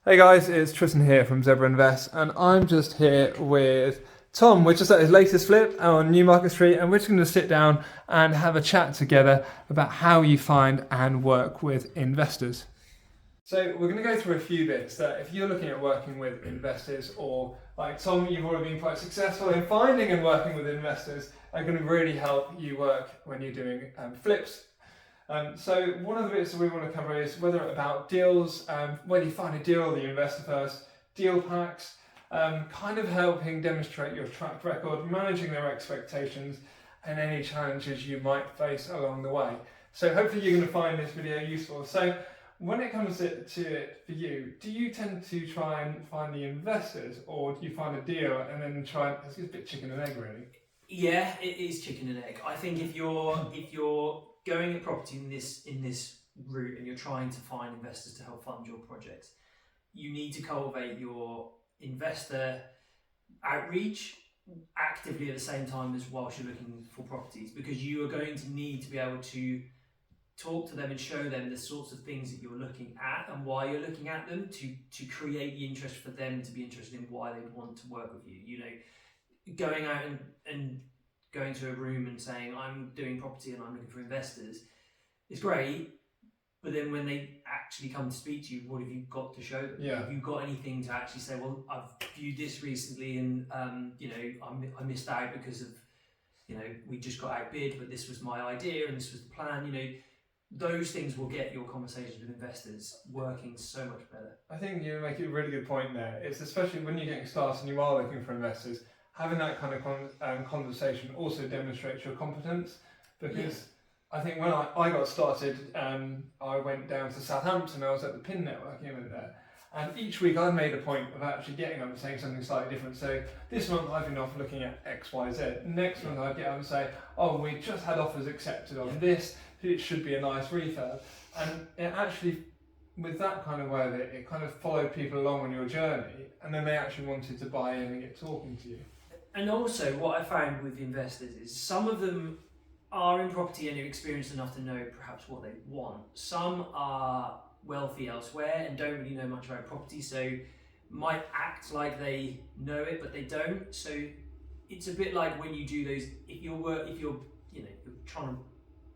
Hey guys, it's Tristan here from ZebraInvest, and I'm just here with Tom. We're just at his latest flip on Newmarket Street, and we're just going to sit down and have a chat together about how you find and work with investors. So we're going to go through a few bits that if you're looking at working with investors, or like Tom, you've already been quite successful in finding and working with investors, are going to really help you work when you're doing flips. So one of the bits that we want to cover is whether about deals, whether you find a deal or the investor first, deal packs, kind of helping demonstrate your track record, managing their expectations, and any challenges you might face along the way. So hopefully you're going to find this video useful. So when it comes to it for you, do you tend to try and find the investors, or do you find a deal and then try and, it's a bit chicken and egg really? Yeah, it is chicken and egg. I think if you're going at property in this route and you're trying to find investors to help fund your projects, you need to cultivate your investor outreach actively at the same time as whilst you're looking for properties, because you are going to need to be able to talk to them and show them the sorts of things that you're looking at and why you're looking at them to create the interest for them to be interested in why they would want to work with you. You know, going out and going to a room and saying, I'm doing property and I'm looking for investors, is great, but then when they actually come to speak to you, what have you got to show them? Yeah. Have you got anything to actually say, well, I've viewed this recently and I missed out because of, we just got outbid, but this was my idea and this was the plan. Those things will get your conversations with investors working so much better. I think you make a really good point there. It's especially when you're getting started and you are looking for investors, having that kind of conversation also demonstrates your competence, because I think when I got started, I went down to Southampton. I was at the PIN networking event there, and each week I made a point of actually getting up and saying something slightly different. So this month I've been off looking at X, Y, Z. Next month I'd get up and say, oh, we just had offers accepted on this. It should be a nice refurb. And it actually, with that kind of way of it, it kind of followed people along on your journey, and then they actually wanted to buy in and get talking to you. And also what I found with investors is some of them are in property and are experienced enough to know perhaps what they want. Some are wealthy elsewhere and don't really know much about property, so might act like they know it, but they don't. So it's a bit like when you do those, if you're trying to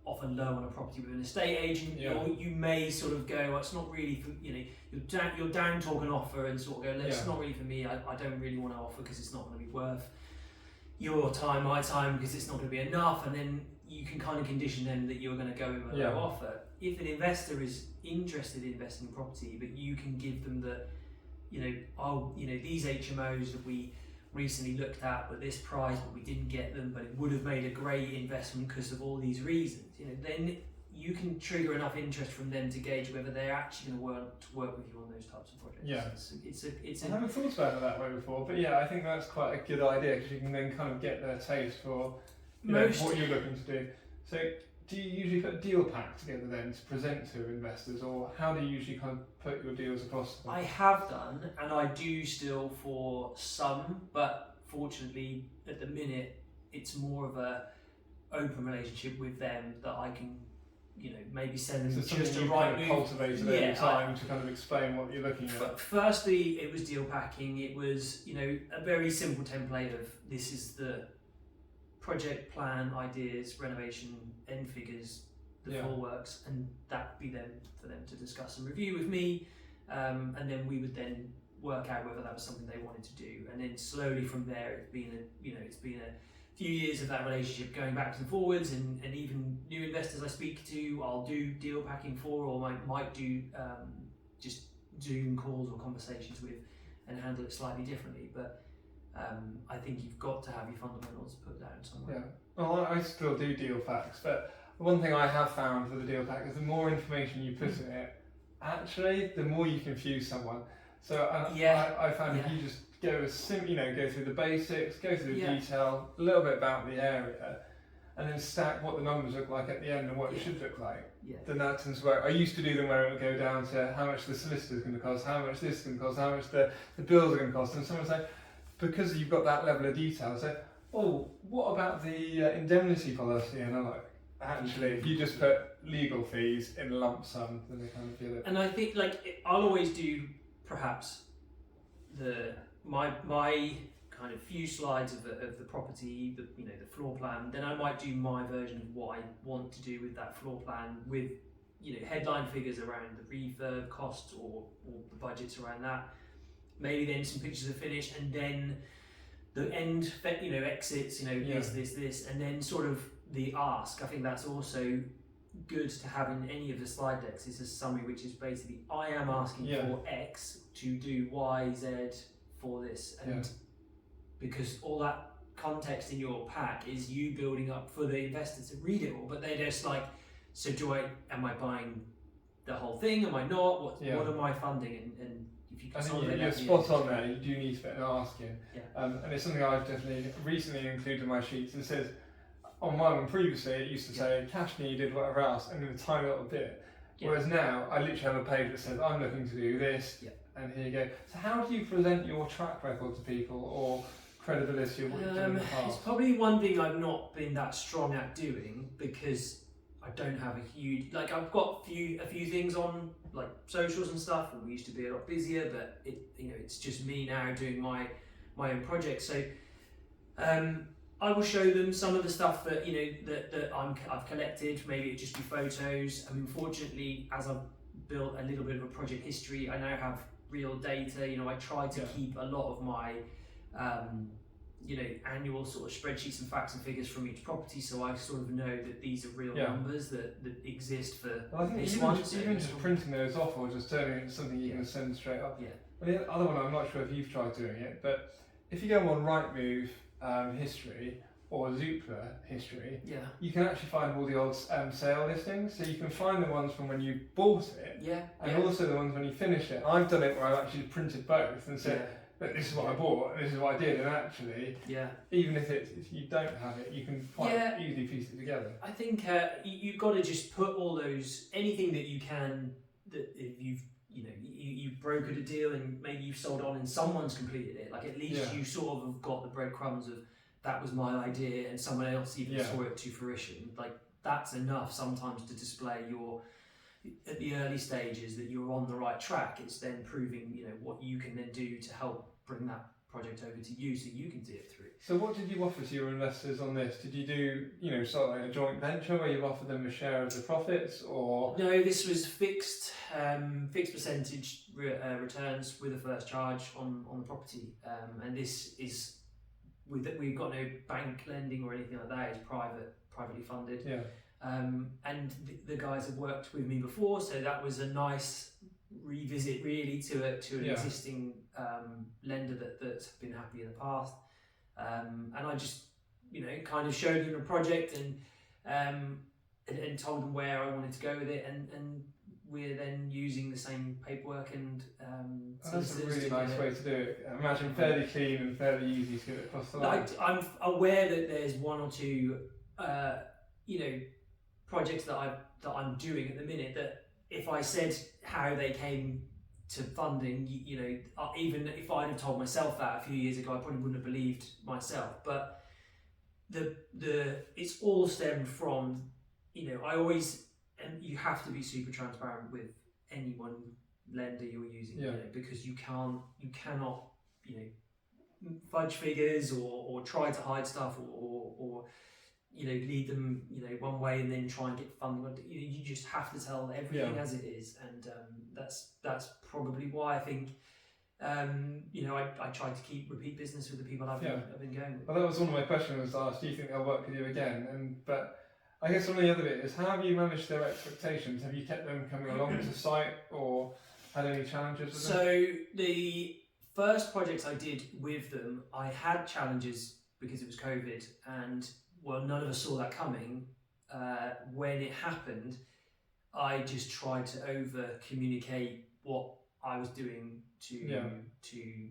offer low on a property with an estate agent, you may sort of go, well, it's not really for, you're down talk an offer and sort of go, it's not really for me, I don't really want to offer because it's not going to be worth your time, my time, because it's not going to be enough, and then you can kind of condition them that you're going to go in with a low offer. If an investor is interested in investing in property, but you can give them the, these HMOs that we recently looked at were this price, but we didn't get them, but it would have made a great investment because of all these reasons, then you can trigger enough interest from them to gauge whether they're actually going to want to work with you on those types of projects. I haven't thought about it that way before, but I think that's quite a good idea, because you can then kind of get their taste for what you're looking to do. So do you usually put a deal pack together then to present to investors, or how do you usually kind of put your deals across to them? I have done, and I do still for some, but fortunately at the minute it's more of a open relationship with them that I can maybe send them just the right move. Cultivated over time to kind of explain what you're looking at. Firstly, it was deal packing. It was a very simple template of, this is the project plan, ideas, renovation, end figures, the full works, and that would be then for them to discuss and review with me, and then we would then work out whether that was something they wanted to do, and then slowly from there it's been a few years of that relationship going backwards and forwards, and even new investors I speak to, I'll do deal packing for, or might do just Zoom calls or conversations with, and handle it slightly differently. But I think you've got to have your fundamentals put down somewhere. Yeah, well, I still do deal packs, but one thing I have found with the deal pack is the more information you put in it, actually, the more you confuse someone. So I found if you just go go through the basics, go through the detail, a little bit about the area, and then stack what the numbers look like at the end and what it should look like, then that tends to work. I used to do them where it would go down to how much the solicitor's going to cost, how much this is going to cost, how much the bills are going to cost, and someone say, because you've got that level of detail, say, oh, what about the indemnity policy? And I'm like, actually, if you just put legal fees in lump sum, then they kind of feel it. And I think I'll always do perhaps my kind of few slides of the property, the floor plan. Then I might do my version of what I want to do with that floor plan, with headline figures around the refurb costs or the budgets around that. Maybe then some pictures of finish, and then the end exits. This, and then sort of the ask. I think that's also good to have in any of the slide decks. Is a summary which is basically, I am asking for X to do Y, Z for this, and because all that context in your pack is you building up for the investor to read it all, but they're just like, so am I buying the whole thing? Am I not? What am I funding? And if you can, I think you're spot on there. You do need to put an ask in, and it's something I've definitely recently included in my sheets. It says on my one previously, it used to say cash needed, whatever else, and then a tiny little bit. Whereas now I literally have a page that says I'm looking to do this, and here you go. So how do you present your track record to people, or credibility of what you've done in the past? It's probably one thing I've not been that strong at doing, because I don't have a huge, I've got a few things on like socials and stuff, and we used to be a lot busier, but it's just me now doing my own projects. So I will show them some of the stuff that that I've collected. Maybe it just be photos. I mean, fortunately, as I've built a little bit of a project history, I now have real data. I try to keep a lot of my annual sort of spreadsheets and facts and figures from each property, so I sort of know that these are real numbers that exist for I think this even one. Even just printing those off, or just turning it into something you can send straight up. And the other one, I'm not sure if you've tried doing it, but if you go on Rightmove history or Zoopla history, you can actually find all the old sale listings. So you can find the ones from when you bought it, and also the ones when you finish it. I've done it where I've actually printed both and said, "But this is what I bought, and this is what I did," and actually, even if you don't have it, you can quite easily piece it together. I think you've got to just put all those, anything that you can, that if you've brokered a deal and maybe you've sold on and someone's completed it, like at least you sort of have got the breadcrumbs of that was my idea and someone else even saw it to fruition. Like that's enough sometimes to display at the early stages that you're on the right track. It's then proving what you can then do to help bring that project over to you so you can see it through. So what did you offer to your investors on this? Did you do sort of like a joint venture where you offered them a share of the profits, or no? This was fixed percentage returns with a first charge on the property, and this is we've got no bank lending or anything like that. It's privately funded. And the guys have worked with me before, so that was a nice revisit really to an existing lender that's been happy in the past. And I just kind of showed them the project and told them where I wanted to go with it, and we're then using the same paperwork and that's a really nice way to do it. I imagine fairly clean and fairly easy to get it across the line. I'm aware that there's one or two projects that I'm doing at the minute that if I said how they came to funding, even if I'd have told myself that a few years ago, I probably wouldn't have believed myself. But it's all stemmed from, I always, and you have to be super transparent with any one lender you're using, because you cannot fudge figures or try to hide stuff or lead them one way and then try and get funding. You just have to tell everything as it is, and that's probably why I think I try to keep repeat business with the people I've been going with. Well, that was one of my questions. I asked, do you think they'll work with you again? But I guess one of the other bit is, how have you managed their expectations? Have you kept them coming along to site, or had any challenges with them? So the first projects I did with them, I had challenges because it was COVID, and none of us saw that coming. When it happened, I just tried to over communicate what I was doing to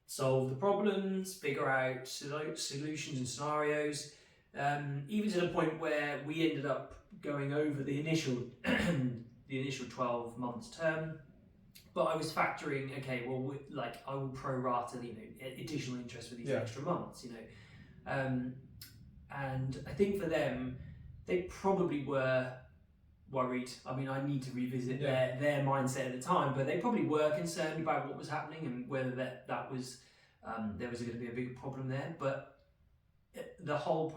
solve the problems, figure out solutions and scenarios, even to the point where we ended up going over the initial 12 months term. But I was factoring, I will pro-rata, additional interest for these extra months, And I think for them, they probably were worried. I mean, I need to revisit their mindset at the time, but they probably were concerned about what was happening and whether that was there was going to be a big problem there. But the whole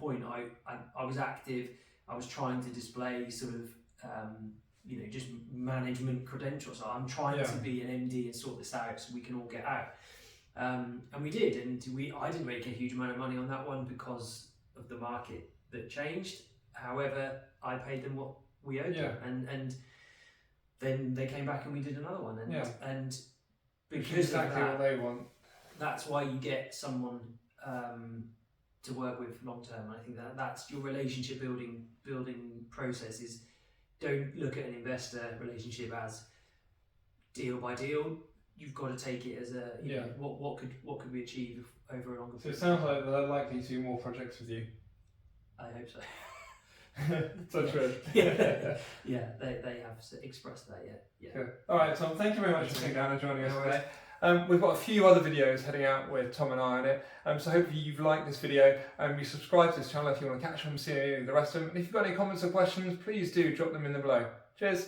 point, I was active. I was trying to display sort of just management credentials. So I'm trying to be an MD and sort this out so we can all get out. And we did, and I didn't make a huge amount of money on that one because of the market that changed. However, I paid them what we owed them, and then they came back and we did another one, and because exactly of that, what they want. That's why you get someone to work with long term. I think that's your relationship building process. Is don't look at an investor relationship as deal by deal. You've got to take it as a what could we achieve over a longer period. So it sounds like they're likely to do more projects with you. I hope so. Touch wood. They have expressed that. Yeah. Good. All right, Tom. Thank you very much for sitting down and joining us today. We've got a few other videos heading out with Tom and I on it. So hopefully you've liked this video and you subscribe to this channel if you want to catch them, see any of the rest of them. And if you've got any comments or questions, please do drop them in the below. Cheers.